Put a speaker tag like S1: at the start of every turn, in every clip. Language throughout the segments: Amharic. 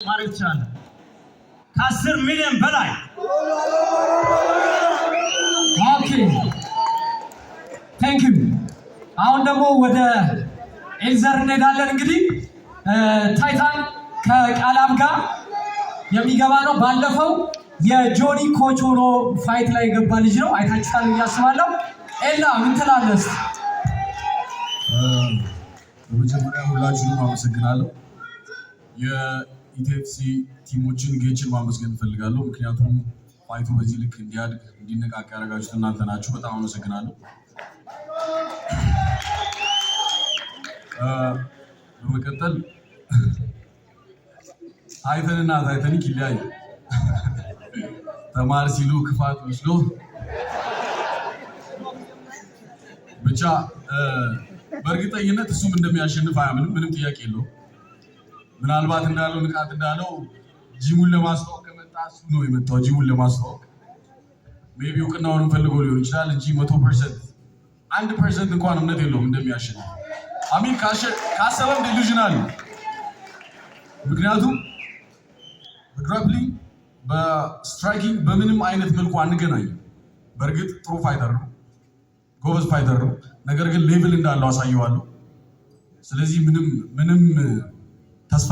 S1: ማለት ይችላል ከ10 ሚሊዮን በላይ
S2: ኦኬ ታንክ ዩ አሁን ደግሞ ወደ ኤልዘር እንሄዳለን እንግዲህ ታይታን ከቃላም ጋር የሚገባ ነው ባለፈው የጆኒ ኮቾሮ ፋይት ላይ ገባ ልጅ ነው አይታችኋል ያስባለው ኤላ ምን ትላለህ
S3: በመጀመሪያ ሁላችሁንም አመሰግናለሁ የኢቲኤፍሲ ቲሞችን ጌችን ማመስገን እፈልጋለሁ ምክንያቱም ፋይቱ በዚህ ልክ እንዲያድግ እንዲነቃቅ ያደረጋችሁት እናንተ ናችሁ በጣም አመሰግናለሁ በመቀጠል ታይተንና ታይታኒክ ይለያዩ ተማር ሲሉ ክፋት መስሎ ብቻ በእርግጠኝነት እሱም እንደሚያሸንፍ አያምንም ምንም ጥያቄ የለውም ምናልባት እንዳለው ንቃት እንዳለው ጂሙን ለማስተዋወቅ ከመጣ እሱ ነው የመጣው ጂሙን ለማስተዋወቅ ሜቢ እውቅናውን ፈልጎ ሊሆን ይችላል እንጂ 100% 1% እንኳን እምነት የለውም እንደሚያሸንፍ አሚን ካሰበም ዲሉዥናል ምክንያቱም በግራፕሊንግ በስትራይኪንግ በምንም አይነት መልኩ አንገናኝም በእርግጥ ጥሩ ፋይተር ነው ጎበዝ ፋይተር ነው ነገር ግን ሌቭል እንዳለው አሳየዋለሁ ስለዚህ ምንም ተስፋ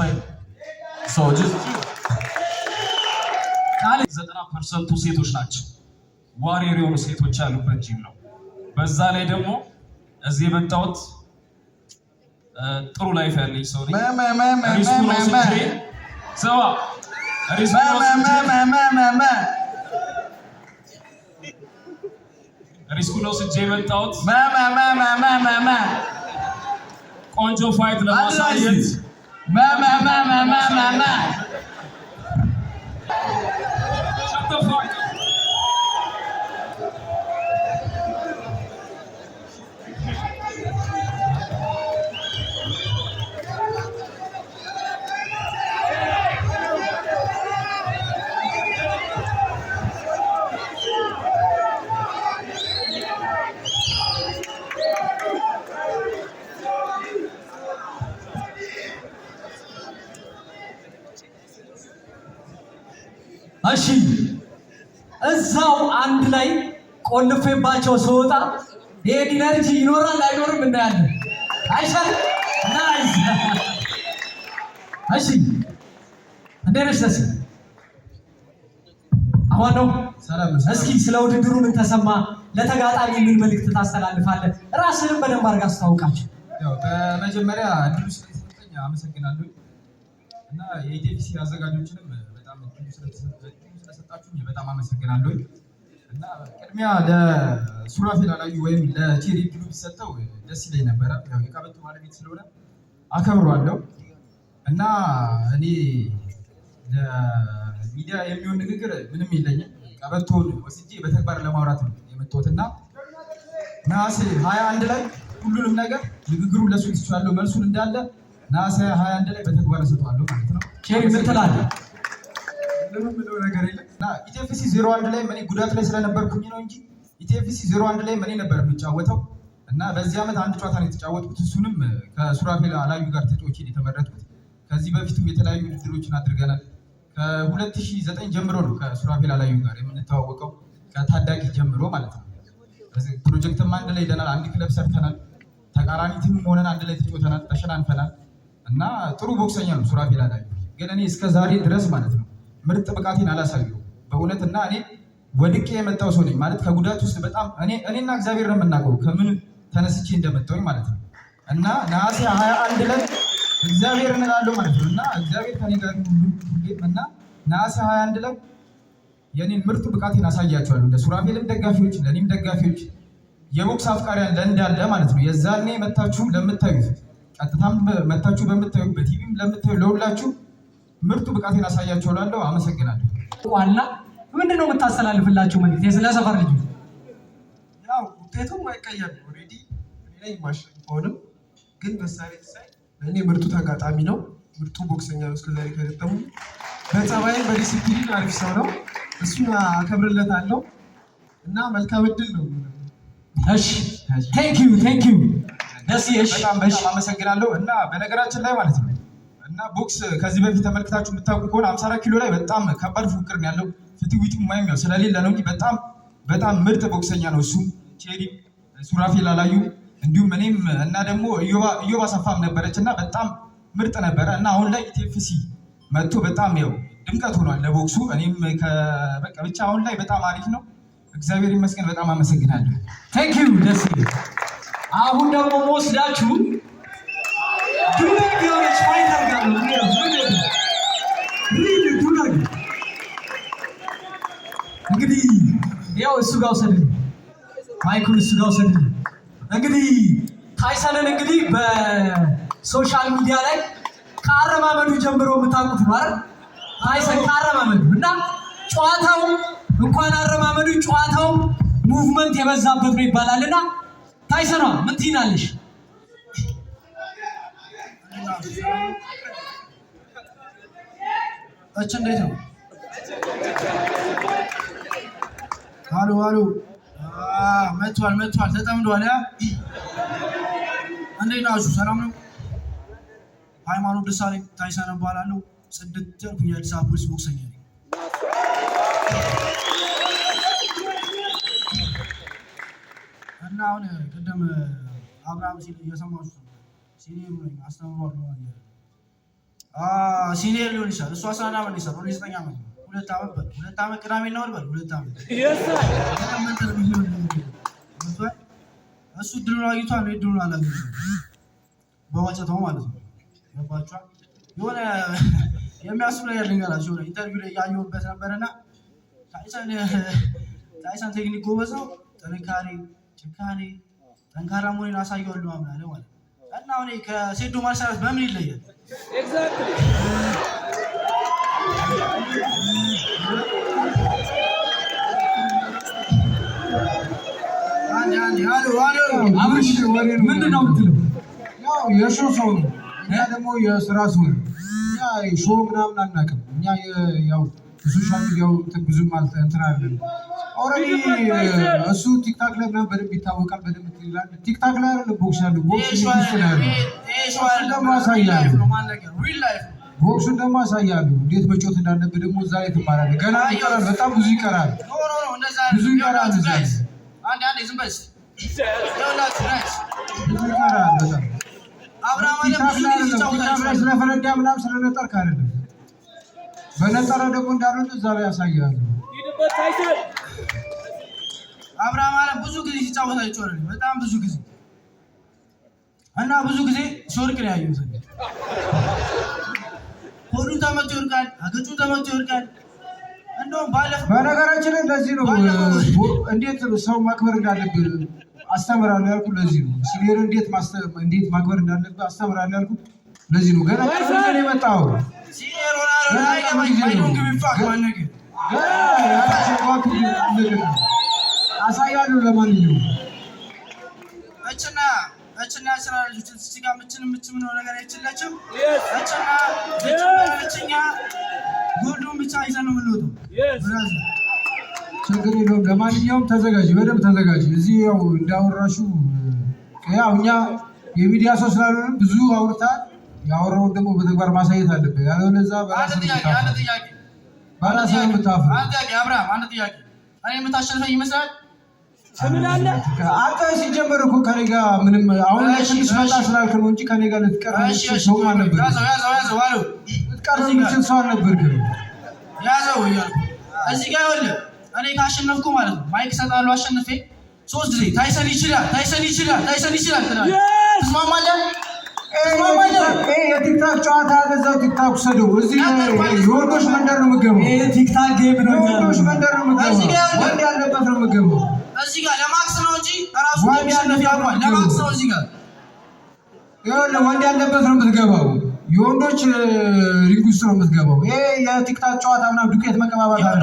S3: ሰው ጀስት
S4: ካለ 90% ሴቶች ናቸው ዋሪየር የሆኑ ሴቶች ያሉበት ጂም ነው በዛ ላይ ደግሞ እዚህ የመጣሁት ጥሩ ላይፍ ያለኝ ሰው ነኝ ሪስኩ ነው ስጄ የመጣሁት ቆንጆ ፋይት ለማሳየት
S2: እሺ እዛው አንድ ላይ ቆልፌባቸው ስወጣ ይሄን ኢነርጂ ይኖራል አይኖርም እናያለን አይሻል ናይስ እሺ እንደነሽ ደስ አሁን ነው ሰላም እስኪ ስለ ውድድሩ ምን ተሰማ ለተጋጣሚ ምን መልእክት ታስተላልፋለህ ራስህን በደንብ አድርገህ አስተዋውቃቸው
S5: ያው በመጀመሪያ እድሉ ስለተሰጠኝ አመሰግናለሁ እና የኢቲኤፍሲ አዘጋጆችንም በጣም ስለሰጣችሁኝ በጣም አመሰግናለሁ እና ቅድሚያ ለሱራፌል አላዩ ወይም ለቴሪ ድሉ ቢሰጠው ደስ ይለኝ ነበር ያው የቀበቶ ባለቤት ስለሆነ አከብሯለሁ እና እኔ ለሚዲያ የሚሆን ንግግር ምንም የለኝም ቀበቶን ወስጄ በተግባር ለማውራት ነው የመጣሁትና ነሐሴ 21 ላይ ሁሉንም ነገር ንግግሩን ለሱ ይስቻለሁ መልሱን እንዳለ ነሐሴ 21 ላይ በተግባር ሰጥቷለሁ ማለት ነው
S2: ኬሪ ምን ትላለህ
S5: ምንም ነገር የለም እና ኢቲኤፍሲ 01 ላይ ምን ጉዳት ላይ ስለነበርኩኝ ነው እንጂ ኢቲኤፍሲ 01 ላይ ምን ነበር የሚጫወተው እና በዚህ አመት አንድ ጨዋታ ነው የተጫወትኩት እሱንም ከሱራፌል አላዩ ጋር ተጫውቼ የተመረጥኩት ከዚህ በፊትም የተለያዩ ውድድሮችን አድርገናል ከ2009 ጀምሮ ነው ከሱራፌል አላዩ ጋር የምንተዋወቀው ከታዳጊ ጀምሮ ማለት ነው ፕሮጀክትም አንድ ላይ ሄደናል አንድ ክለብ ሰርተናል ተቃራኒ ቲም ሆነን አንድ ላይ ተጫውተናል ተሸናንፈናል እና ጥሩ ቦክሰኛ ነው ሱራፌል አላዩ ግን እኔ እስከ ዛሬ ድረስ ማለት ነው ምርጥ ብቃቴን አላሳየው በእውነትና እኔ ወድቄ የመጣው ሰው ነኝ ማለት ከጉዳት ውስጥ በጣም እኔና እግዚአብሔር ነው የምናውቀው ከምን ተነስቼ እንደመጣሁኝ ማለት ነው እና ነሐሴ 21 ላይ እግዚአብሔር እንላለሁ ማለት ነው እና እግዚአብሔር ከኔ ጋር ሁሌም እና ነሐሴ 21 ላይ የኔን ምርጡ ብቃቴን አሳያቸዋለሁ ለሱራፌልም ደጋፊዎች ለኔም ደጋፊዎች የቦክስ አፍቃሪያን ለእንዳለ ማለት ነው የዛኔ መታችሁ ለምታዩት ቀጥታም መታችሁ በምታዩት በቲቪም ለምታዩ ለሁላችሁ ምርጡ ብቃቴን አሳያቸዋለሁ አመሰግናለሁ
S2: ዋላ ምንድነው የምታስተላልፍላችሁ መልእክት የስለ ሰፈር ልጅ
S6: ያው ውጤቱም አይቀየም ኦሬዲ ላይ ማሽሆንም ግን መሳሪያ ሳይ ለኔ ምርጡ ተጋጣሚ ነው ምርጡ ቦክሰኛ ነው እስከዛሬ ከገጠሙ በጸባይ በዲሲፕሊን አሪፍ ሰው ነው እሱን አከብርለታለሁ እና መልካም እድል ነው
S2: እሺ ታንክ ዩ ደስ ይሽ
S5: በጣም አመሰግናለሁ እና በነገራችን ላይ ማለት ነው እና እና ቦክስ ከዚህ በፊት ተመልክታችሁ የምታውቁ ከሆነ 54 ኪሎ ላይ በጣም ከባድ ፉክክር ነው ያለው። ፍትዊቱ ማይም ያው ስለሌለ ነው እንጂ በጣም ምርጥ ቦክሰኛ ነው እሱ። ቼሪ ሱራፌል አላዩ እንዲሁም እኔም እና ደግሞ ኢዮብ አሰፋም ነበረች እና በጣም ምርጥ ነበረ እና አሁን ላይ ኢቲኤፍሲ መጥቶ በጣም ያው ድምቀት ሆኗል ለቦክሱ። እኔም በቃ ብቻ አሁን ላይ በጣም አሪፍ ነው። እግዚአብሔር ይመስገን። በጣም አመሰግናለሁ።
S2: ቴንክ ዩ ደስ ይላል። አሁን ደግሞ ወስዳችሁ ዱላግ የሆነች ፋይተር ጋር ነው ዱላግ እንግዲህ ያው እሱ ጋር ወሰድን ማይኩን እሱ ጋር ወሰድን። እንግዲህ ታይሰንን እንግዲህ በሶሻል ሚዲያ ላይ ከአረማመዱ ጀምሮ የምታውቁት ማለት ታይሰን ከአረማመዱ እና ጨዋታው እንኳን አረማመዱ ጨዋታው ሙቭመንት የበዛበት ነው ይባላልና ታይሰኗ ምን ትይናለሽ?
S7: እች እንዴት ነው? አሉ መጥቷል ተጠምዷል። እንዴት ናችሁ? ሰላም ነው? ሃይማኖት ደሳለኝ ታይሰን እባላለሁ። ጽድት ያልኩ የአዲስ አበባ ፖሊስ ቦክሰኛ ነኝ። እና አሁን ቅድም አብርሃም ሲል እየሰማችሁ ሲኒየር ነኝ አስተምሯለሁ ማለት ሲኒየር ሊሆን ይችላል። እሱ 11 ዓመት ይሰራል። 9 ዓመት ነው። 2 ዓመት ቅዳሜና እሑድ በል 2 ዓመት እሱ ድሉን አግኝቷል። ነው ድሉን አላገኘም በዋጨታው ማለት ነው። ገባችኋል? የሆነ የሚያስብ ነገር ልንገራችሁ። የሆነ ኢንተርቪው ላይ ያየሁበት ነበርና ታይሰን ቴክኒክ ጎበዝ ነው። ጥንካሬ፣ ጭካኔ፣ ጠንካራ መሆኑን አሳየዋለሁ አምናለሁ ማለት ነው። እና አሁን ከሴዶ ማርሻል በምን ይለያል? ኤግዛክትሊ
S2: አብርሽ ምንድን ነው የምትለው?
S7: ያው የሾው ሰው ነው። እኛ ደግሞ የስራ ሰው ነው። እኛ ሾው ምናምን አናውቅም። እኛ ያው ሶሻል ሚዲያው ብዙም እንትን አለን። ኦልሬዲ እሱ ቲክታክ ላይ ምናምን በደንብ ይታወቃል። በደንብ ይላል። ቲክታክ ላይ አይደለም ቦክስ ያለው ቦክሱን ደግሞ አሳያለሁ እንዴት መጮት እንዳለብህ ደግሞ እዛ ላይ ትማራለህ። ገና ይቀራል፣ በጣም ብዙ ይቀራል፣ ብዙ ይቀራል። እዛ ቲክታክ ላይ ስለፈረዳ ምናምን ስለነጠርክ አይደለም። በነጠረ ደግሞ እንዳሉት እዛ ላይ ያሳያሉ።
S8: አብርሃም አለ ብዙ ጊዜ ሲጫወት አይቼዋለሁ። በጣም ብዙ ጊዜ እና ብዙ ጊዜ ሲወርቅ ነው ያየሁት። ሆዱን ተመቶ ይወርቃል፣ አገጩን ተመቶ ይወርቃል። እንደውም
S7: በነገራችን ላይ ለዚህ ነው እንዴት ሰው ማክበር እንዳለብህ አስተምራለሁ ያልኩት። ለዚህ ነው ሲኒየር እንዴት ማክበር እንዳለብህ አስተምራለሁ ያልኩት። ለዚህ ነው ገና ነው የመጣው
S8: ሲኒየር ሆና
S7: አሳያለሁ። ለማንኛውም
S8: እችና ስራ ልጅ እዚህ ጋር ምችምነው ነገር አይችላችም። እችኛ ጎልዱን ብቻ ይዘን ነው የምንወጣው።
S7: ችግር የለውም። ለማንኛውም ተዘጋጅ፣ በደንብ ተዘጋጅ። እዚህ ያው እንዳወራሹ ያው እኛ የሚዲያ ሰው ስላልሆነ ብዙ አውርታል። ያወራውን ደግሞ በተግባር ማሳየት አለብህ። ያለበለዛ በራስህ የምታፍር
S8: አብርሃም አንድ ጥያቄ እኔ የምታሸንፈኝ ይመስላል?
S7: አንተ ሲጀመር እኮ ከኔ ጋር ምንም አሁን ላይ ትንሽ መጣ ስላልክ ነው እንጂ ከኔ ጋር ልትቀርብ የምትችል ሰው አልነበርክም። ልትቀርብ የምትችል ሰው አልነበርክም።
S8: ያዘው እያልኩ እዚህ ጋር ይኸውልህ እኔ ካሸነፍኩ ማለት ነው ማይክ እሰጥሃለሁ። አሸንፌ 3 ጊዜ ታይሰን ይችላል ትላለህ። ትስማማለህ?
S7: የቲክታክ ጨዋታ ለዛው ቲክታክ ውሰደው። እዚህ የወንዶች መንደር ነው የምትገባው።
S2: ይሄ ቲክታክ ጌም ነው።
S7: የወንዶች መንደር ነው የምትገባው። ወንድ ያለበት ነው የምትገባው።
S8: እዚህ ጋር ለማክስ ነው እንጂ ራሱ የሚሸነፍ ያውቃል። ለማክስ ነው እዚህ ጋር
S7: ይኸውልህ ወንድ ያለበት ነው የምትገባው። የወንዶች ሪንግ ውስጥ ነው የምትገባው። ይሄ የቲክታክ ጨዋታ ምናምን ዱቄት መቀባባት አለ።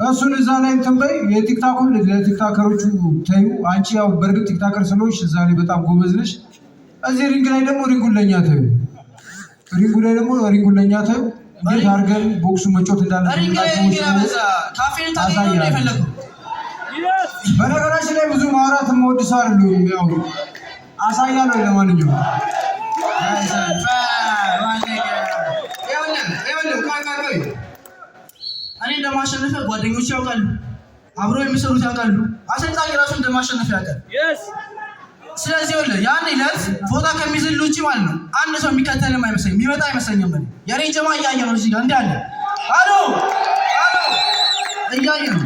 S7: እሱን እዛ ላይ እንትን በይ። የቲክታኩን ለቲክታከሮቹ ተዩ። አንቺ ያው በእርግጥ ቲክታከር ስለሆንሽ እዛ ላይ በጣም ጎበዝ ነሽ። እዚህ ሪንግ ላይ ደግሞ ሪንጉን ለኛ ተዩ። እንዴት አድርገን ቦክሱ መጮት እንዳለብን በነገራችን ላይ ብዙ ማውራት የምወድ ሰው አይደለሁም። ያው አሳያለሁ። ለማንኛውም
S8: እኔ እንደማሸነፈ ጓደኞች ያውቃሉ፣ አብሮ የሚሰሩት ያውቃሉ፣ አሰልጣኝ ራሱ እንደማሸነፍ ያውቃል። ስለዚህ ያን ዕለት ፎታ ከሚዝል ውጭ ማለት ነው አንድ ሰው የሚከተልም አይመስለኝም፣ የሚመጣ አይመስለኝም። የኔ ጀማ እያየ ነው እዚህ ጋር እንዳለ አሎ እያየ ነው።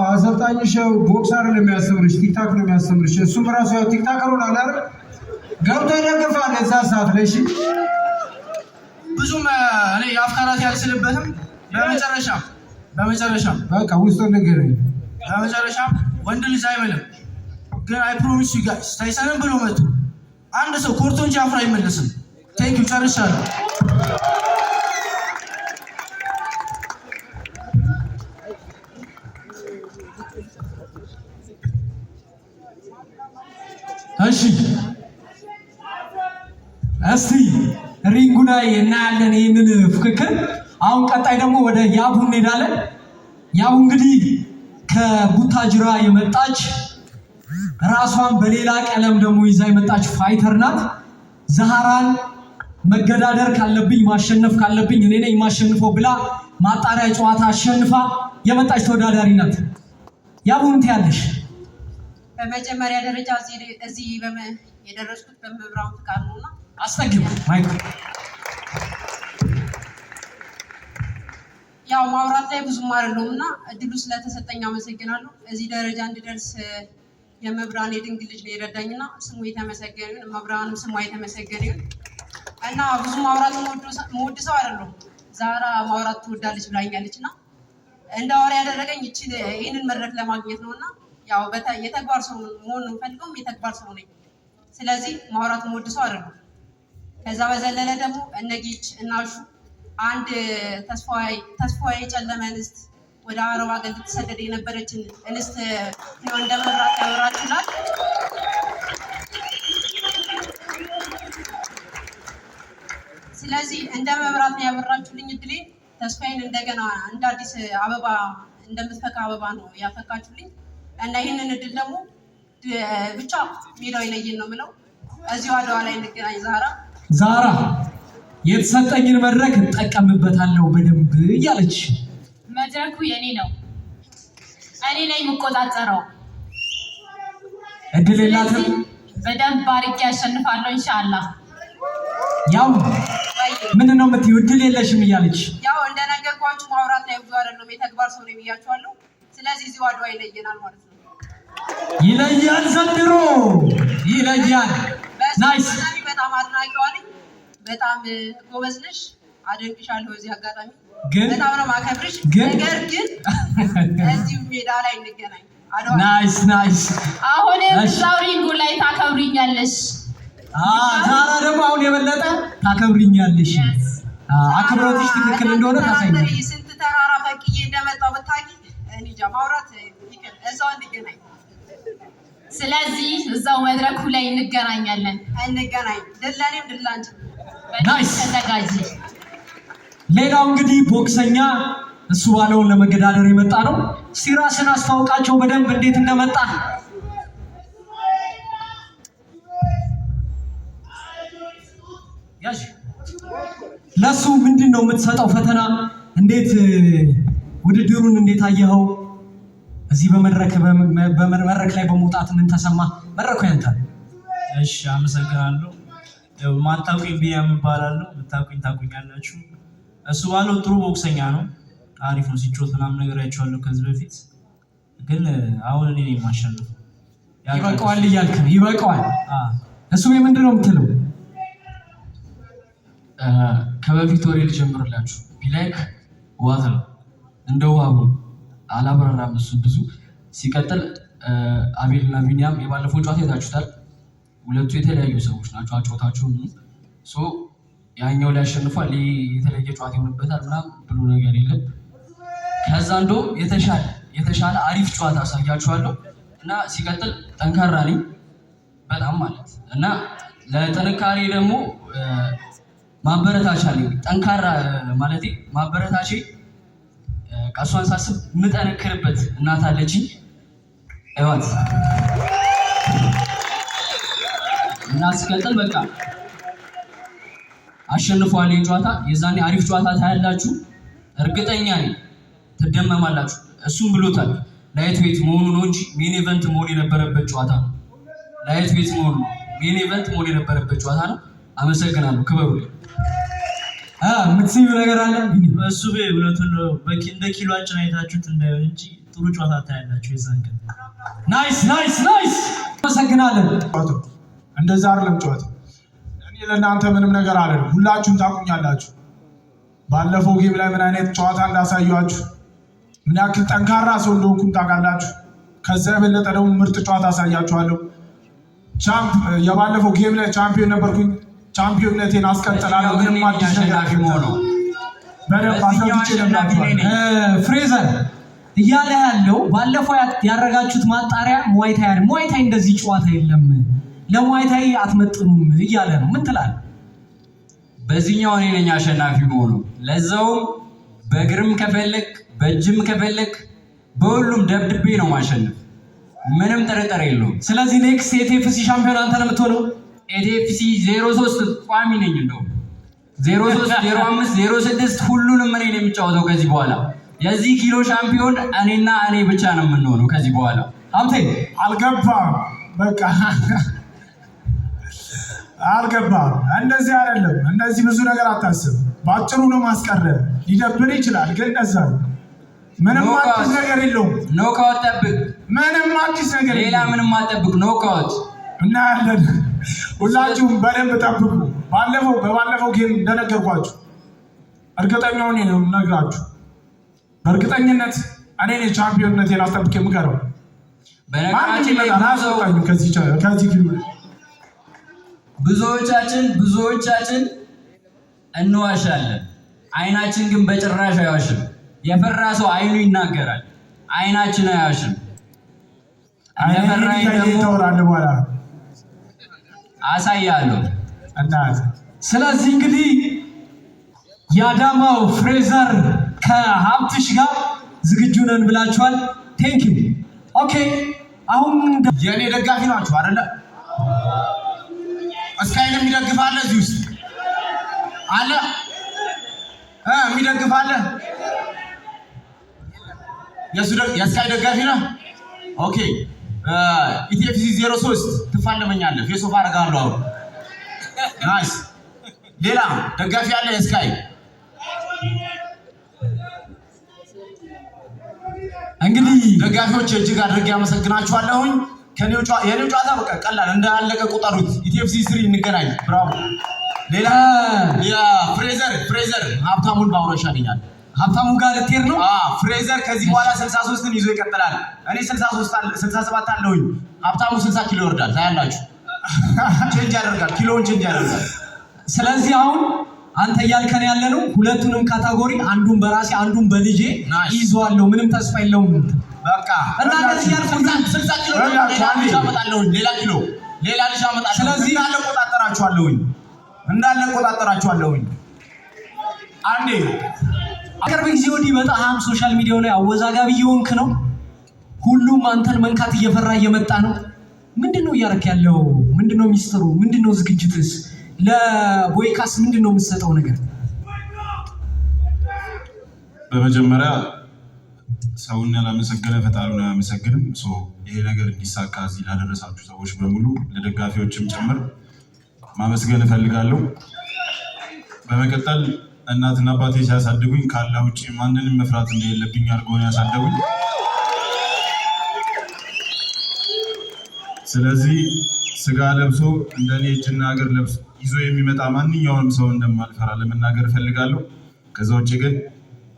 S7: አሰልጣኝሽ ቦክስ አይደለም የሚያስተምርሽ፣ ቲክታክ ነው የሚያስተምርሽ። እሱም ራሱ ያው ቲክታከር ሆነ አላረ ገብቶ ይደግፋል እዛ ሰዓት ላይ። እሺ
S8: ብዙም እኔ የአፍካራት ያልስልበትም። በመጨረሻም
S7: በቃ ውስጥ ነገር
S8: በመጨረሻም ወንድ ልጅ አይበልም፣ ግን አይ ፕሮሚስ ዩ ጋይስ ታይሰንን ብሎ መጡ አንድ ሰው ኮርቶ እንጂ አፍራ አይመለስም። ቴንክ ዩ ጨርሻለሁ።
S2: እሺ እስቲ ሪንጉ ላይ እናያለን ይህንን ፍክክር። አሁን ቀጣይ ደግሞ ወደ ያቡ እንሄዳለን። ያቡ እንግዲህ ከቡታጅራ የመጣች ራሷን በሌላ ቀለም ደግሞ ይዛ የመጣች ፋይተር ናት። ዛህራን መገዳደር ካለብኝ ማሸነፍ ካለብኝ እኔ ነኝ የማሸንፈው ብላ ማጣሪያ ጨዋታ አሸንፋ የመጣች ተወዳዳሪ ናት። ያቡ ምን ትያለሽ?
S9: በመጀመሪያ ደረጃ እዚህ የደረስኩት በመብራቱ ፍቃድ ነውና
S2: አስጠግብ ማይክ።
S9: ያው ማውራት ላይ ብዙም አይደለሁምና እድሉ ስለተሰጠኝ አመሰግናለሁ። እዚህ ደረጃ እንድደርስ የመብራን የድንግል ልጅ ነው የረዳኝና ስሙ የተመሰገነ ይሁን። መብራንም ስሙ የተመሰገነ ይሁን እና ብዙ ማውራት መወድ ሰው አይደለሁም። ዛራ ማውራት ትወዳለች ብላኛለችና እንዳወራ ያደረገኝ ይህንን መድረክ ለማግኘት ነውና ያው የተግባር ሰው መሆን ነው ፈልገውም የተግባር ሰው ነኝ። ስለዚህ ማውራት መወድ ሰው አይደለሁም። ከዛ በዘለለ ደግሞ እነጌች እናሹ አንድ ተስፋዬ ጨለመ እንስት ወደ አረብ ሀገር ልትሰደድ የነበረችን እንስት እንደ መብራት ያወራችላል። ስለዚህ እንደ መብራት ነው ያበራችሁልኝ እድሌ። ተስፋዬን እንደገና እንደ አዲስ አበባ እንደምትፈካ አበባ ነው ያፈካችሁልኝ እና ይህንን እድል ደግሞ ብቻ ሜዳው ይለየን ነው የምለው። እዚሁ አድዋ ላይ እንገናኝ። ዛራ
S2: የተሰጠኝን መድረክ እጠቀምበታለሁ በደንብ እያለች
S10: መድረኩ የኔ ነው፣ እኔ ነኝ የምቆጣጠረው።
S2: እድል የላትም።
S10: በደንብ አድርጌ ያሸንፋለሁ ኢንሻአላህ።
S2: ያው ምንድን ነው የምትይው? እድል የለሽም እያለች
S9: ያው እንደነገርኳችሁ ማውራት ላይ ብዙ አይደለም፣ የተግባር ሰው ነው ብያችኋለሁ። ስለዚህ እዚሁ አድዋ ይለየናል ማለት ነው።
S2: ይለያል፣ ዘንድሮ ይለያል። ናይስ።
S9: በጣም አድናቂዋ ነኝ። በጣም ጎበዝ ነሽ፣ አደንቅሻለሁ። እዚህ አጋጣሚ በጣም ነው ማከብርሽ። ነገር ግን እዚሁ ሜዳ ላይ እንገናኝ።
S2: ናይስ ናይስ።
S10: አሁን እዛው ሪንጉ ላይ ታከብሪኛለሽ።
S2: ዛራ ደግሞ አሁን የበለጠ ታከብሪኛለሽ። አክብሮትሽ ትክክል እንደሆነ ታሳይኛለሽ።
S9: ስንት ተራራ ፈቅዬ እንደመጣው ብታውቂ እንጃ። ማውራት ይከል እዛው እንገናኝ።
S10: ስለዚህ እዛው መድረኩ ላይ እንገናኛለን።
S9: እንገናኝ። ድለኔም ድላንች
S2: ናይስ።
S10: ተዘጋጂ።
S2: ሌላው እንግዲህ ቦክሰኛ እሱ ባለውን ለመገዳደር የመጣ ነው። ሲራስን አስተዋውቃቸው በደንብ እንዴት እንደመጣ። ያሽ ለሱ ምንድን ነው የምትሰጠው ፈተና? እንዴት ውድድሩን እንዴት አየኸው? እዚህ በመድረክ ላይ በመውጣት ምን ተሰማ? መድረኩ ያንተ።
S11: እሺ አመሰግናለሁ። ማታውቁኝ ቢያም እባላለሁ። የምታውቁኝ ታውቁኛላችሁ። እሱ ባለው ጥሩ ቦክሰኛ ነው፣ አሪፍ ነው ሲጮት ምናምን ነገር አይቼዋለሁ ከዚህ በፊት። ግን አሁን እኔ ነኝ የማሸንፈው።
S2: ይበቃዋል እያልክ ነው? ይበቃዋል። እሱ ምንድን ነው የምትለው?
S12: ከበፊት ወሬ ልጀምርላችሁ። ቢላይክ ዋት ነው እንደ ውሃቡ አላበራራም እሱ ብዙ። ሲቀጥል አቤል እና ቢኒያም የባለፈው ጨዋታ አይታችሁታል። ሁለቱ የተለያዩ ሰዎች ናቸው። አጨዋታቸው ያኛው ላይ ያሸንፋል፣ የተለየ ጨዋታ ይሆንበታል ምናምን ብሎ ነገር የለም። ከዛ እንደውም የተሻለ አሪፍ ጨዋታ አሳያችኋለሁ እና ሲቀጥል ጠንካራ ነኝ በጣም ማለት እና ለጥንካሬ ደግሞ ማበረታቻ ነኝ። ጠንካራ ማለቴ ማበረታቼ ቀሷን ሳስብ የምጠነክርበት እናት አለችኝ። እዋት እና ሲቀጥል በቃ አሸንፏል ጨዋታ። የዛኔ አሪፍ ጨዋታ ታያላችሁ፣ እርግጠኛ ነኝ ትደመማላችሁ። እሱም ብሎታል ላይት ዌት መሆኑ ነው እንጂ ሜን ኢቨንት መሆን የነበረበት ጨዋታ ነው። ላይት ዌት መሆኑ ነው ሜን ኢቨንት መሆን የነበረበት ጨዋታ ነው። አመሰግናለሁ። ክበሩልኝ።
S2: የምትስዩ ነገር አለ
S11: እሱ ሁለቱን እንደ ኪሎአችን አይታችሁት እንዳይሆን እንጂ ጥሩ ጨዋታ ታያላችሁ የዛን ቀን።
S2: ናይስ ናይስ ናይስ። አመሰግናለን።
S7: እንደዛ አይደለም ጨዋታ። እኔ ለእናንተ ምንም ነገር አይደለም፣ ሁላችሁም ታቁኛላችሁ። ባለፈው ጌም ላይ ምን አይነት ጨዋታ እንዳሳያችሁ፣ ምን ያክል ጠንካራ ሰው እንደሆንኩም ታውቃላችሁ። ከዛ የበለጠ ደግሞ ምርጥ ጨዋታ አሳያችኋለሁ። የባለፈው ጌም ላይ ቻምፒዮን ነበርኩኝ። ቻምፒዮንነቴን አስቀጥላለሁ። ምንም አዲስ ነገር ነው። በደንብ አስረግጬ ነግራችኋለሁ።
S2: ፍሬዘር እያለ ያለው ባለፈው ያደረጋችሁት ማጣሪያ ሙዋይታይ እንደዚህ ጨዋታ የለም፣ ለሙዋይታይ አትመጥኑም እያለ ነው። ምን ትላለህ?
S12: በዚህኛው እኔ ነኝ አሸናፊ ሆኖ ለዛውም በእግርም ከፈለክ በእጅም ከፈለክ በሁሉም ደብድቤ ነው ማሸነፍ፣ ምንም ጥርጥር የለውም።
S2: ስለዚህ ኔክስት የቲኤፍሲ ሻምፒዮን አንተ ነው የምትሆነው።
S12: ኤቲኤፍሲ 03 ቋሚ ነኝ፣ እንደው 03 05 06 ሁሉንም እኔ ነው የሚጫወተው ከዚህ በኋላ። የዚህ ኪሎ ሻምፒዮን እኔና እኔ ብቻ ነው የምንሆነው ከዚህ በኋላ።
S7: ሀብቴ አልገባም፣ በቃ አልገባም። እንደዚህ አይደለም፣ እንደዚህ ብዙ ነገር አታስብ። ባጭሩ ነው ማስቀረ። ሊደብር ይችላል ግን እንደዛ ነው። ምንም አዲስ ነገር የለውም።
S12: ኖካውት ጠብቅ።
S7: ምንም አዲስ ነገር
S12: ሌላ ምንም አጠብቅ። ኖካውት
S7: እናያለን። ሁላችሁም በደንብ ጠብቁ። በባለፈው ጌም እንደነገርኳችሁ እርግጠኛው እኔ ነው የምነግራችሁ። በእርግጠኝነት እኔ ነኝ ቻምፒዮንነቴን አስጠብቄ የምቀረው።
S12: በነገራችን ላይ
S7: ከዚህ ፊልም
S12: ብዙዎቻችን እንዋሻለን፣ አይናችን ግን በጭራሽ አይዋሽም። የፈራ ሰው አይኑ ይናገራል፣ አይናችን አይዋሽም።
S7: እንደፈራኝ ደግሞ በኋላ
S12: አሳያለሁ።
S2: ስለዚህ እንግዲህ የአዳማው ፍሬዘር ከሀብትሽ ጋር ዝግጁ ነን ብላችኋል። ቴንክ ዩ። ኦኬ አሁን
S5: የእኔ ደጋፊ ናችሁ አይደለ? እስካይን የሚደግፍ አለ እዚህ ውስጥ አለ? የሚደግፍ አለ? የስካይ ደጋፊ ነው። ኦኬ ኢቲኤፍሲ 03 ትፋለመኛለህ። ፌስ ኦፍ አደርጋለሁ አሁን። ናይስ። ሌላ ደጋፊ አለ የስካይ?
S2: እንግዲህ
S5: ደጋፊዎች እጅግ አድርጌ አመሰግናችኋለሁኝ። የኔው ጨዋታ በቃ ቀላል እንዳለቀ ቁጠሩት። ኢቲኤፍሲ 3 እንገናኝ። ብራቮ። ሌላ ፍሬዘር ሀብታሙን ባውራ ይሻለኛል።
S2: ሀብታሙ ጋር ልትሄድ ነው?
S5: ፍሬዘር ከዚህ በኋላ 63ን ይዞ ይቀጥላል። እኔ 67 አለሁኝ። ሀብታሙ 60 ኪሎ ይወርዳል። ታያላችሁ። ቼንጅ ያደርጋል፣ ኪሎውን ቼንጅ ያደርጋል።
S2: ስለዚህ አሁን አንተ እያልከን ያለ ነው ሁለቱንም ካታጎሪ አንዱን በራሴ አንዱን በልጄ ይዟለሁ። ምንም ተስፋ የለውም።
S5: በቃ
S2: እና እንደዚህ ያልኩኝ
S5: 60 ኪሎ አመጣለሁኝ። ሌላ ልጅ አመጣለሁ። ስለዚህ እንዳለ ቆጣጠራችኋለሁኝ። አንዴ
S2: ቅርብ ጊዜ ወዲህ በጣም ሶሻል ሚዲያው ላይ አወዛጋቢ እየሆንክ ነው። ሁሉም አንተን መንካት እየፈራ እየመጣ ነው። ምንድነው እያደረክ ያለው? ምንድነው ሚስጥሩ? ምንድነው ዝግጅትስ? ለቦይካስ ምንድነው የምትሰጠው ነገር?
S3: በመጀመሪያ ሰውን ያላመሰገነ ፈጣሪውን አያመሰግንም። ይሄ ነገር እንዲሳካ እዚህ ላደረሳችሁ ሰዎች በሙሉ ለደጋፊዎችም ጭምር ማመስገን እፈልጋለሁ። በመቀጠል እናትና አባቴ ሲያሳድጉኝ ካላህ ውጭ ማንንም መፍራት እንደሌለብኝ አድርገው ያሳደጉኝ። ስለዚህ ስጋ ለብሶ እንደኔ እጅና እግር ለብሶ ይዞ የሚመጣ ማንኛውንም ሰው እንደማልፈራ ለመናገር እፈልጋለሁ። ከዛ ውጭ ግን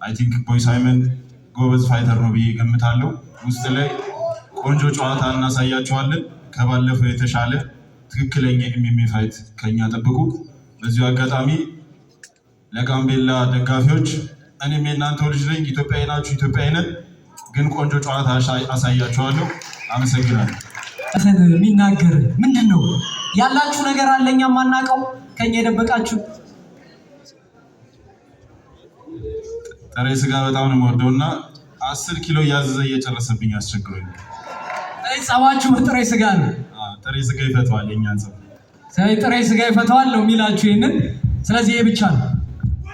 S3: አይ ቲንክ ቦይ ሳይመን ጎበዝ ፋይተር ነው ብዬ ገምታለሁ። ውስጥ ላይ ቆንጆ ጨዋታ እናሳያቸዋለን። ከባለፈው የተሻለ ትክክለኛ ኤምኤምኤ ፋይት ከኛ ጠብቁ። በዚሁ አጋጣሚ ለጋምቤላ ደጋፊዎች እኔም የእናንተው ልጅ ነኝ። ኢትዮጵያዊ ናችሁ፣ ኢትዮጵያዊ ነን። ግን ቆንጆ ጨዋታ አሳያቸዋለሁ። አመሰግናለሁ።
S2: የሚናገር ምንድን ነው ያላችሁ ነገር አለኛ ማናቀው ከኛ የደበቃችሁ?
S3: ጥሬ ስጋ በጣም ነው የምወደው እና 10 ኪሎ እያዘዘ እየጨረሰብኝ አስቸግሮኝ።
S2: ጸባችሁ ጥሬ ስጋ ነው።
S3: ጥሬ ስጋ ይፈተዋል የኛን ጸብ።
S2: ጥሬ ስጋ ይፈታዋል ነው የሚላችሁ ይሄንን። ስለዚህ ይሄ ብቻ ነው።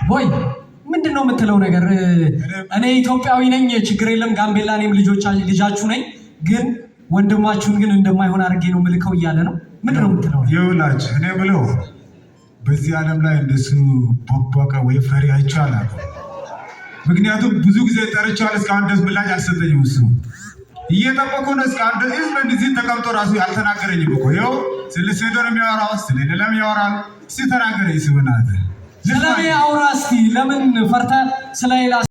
S2: ቦይ ምንድነው የምትለው ነገር? እኔ ኢትዮጵያዊ ነኝ ችግር የለም ጋምቤላ እኔም ልጃችሁ ነኝ፣ ግን ወንድማችሁን ግን እንደማይሆን አድርጌ ነው ምልከው እያለ ነው። ምንድነው የምትለው?
S7: ይኸውላችሁ እኔ ብለው በዚህ ዓለም ላይ እንደሱ ቦቅቧቃ ወይ ፈሪ አይቻላል። ምክንያቱም ብዙ ጊዜ ጠርቻለሁ፣ እስካሁን ድረስ ምላሽ አልሰጠኝም። እሱ እየጠበቁ ነው። እስካሁን ድረስ እንደዚህ ተቀምጦ ራሱ ያልተናገረኝም እኮ ይኸው ስለ ሴቶ ነው የሚያወራው፣ ስለ ሌላም ያወራል። እስኪ ተናገረኝ ስብናት
S2: ስለኔ አውራ እስኪ። ለምን ፈርተህ ስለሌላ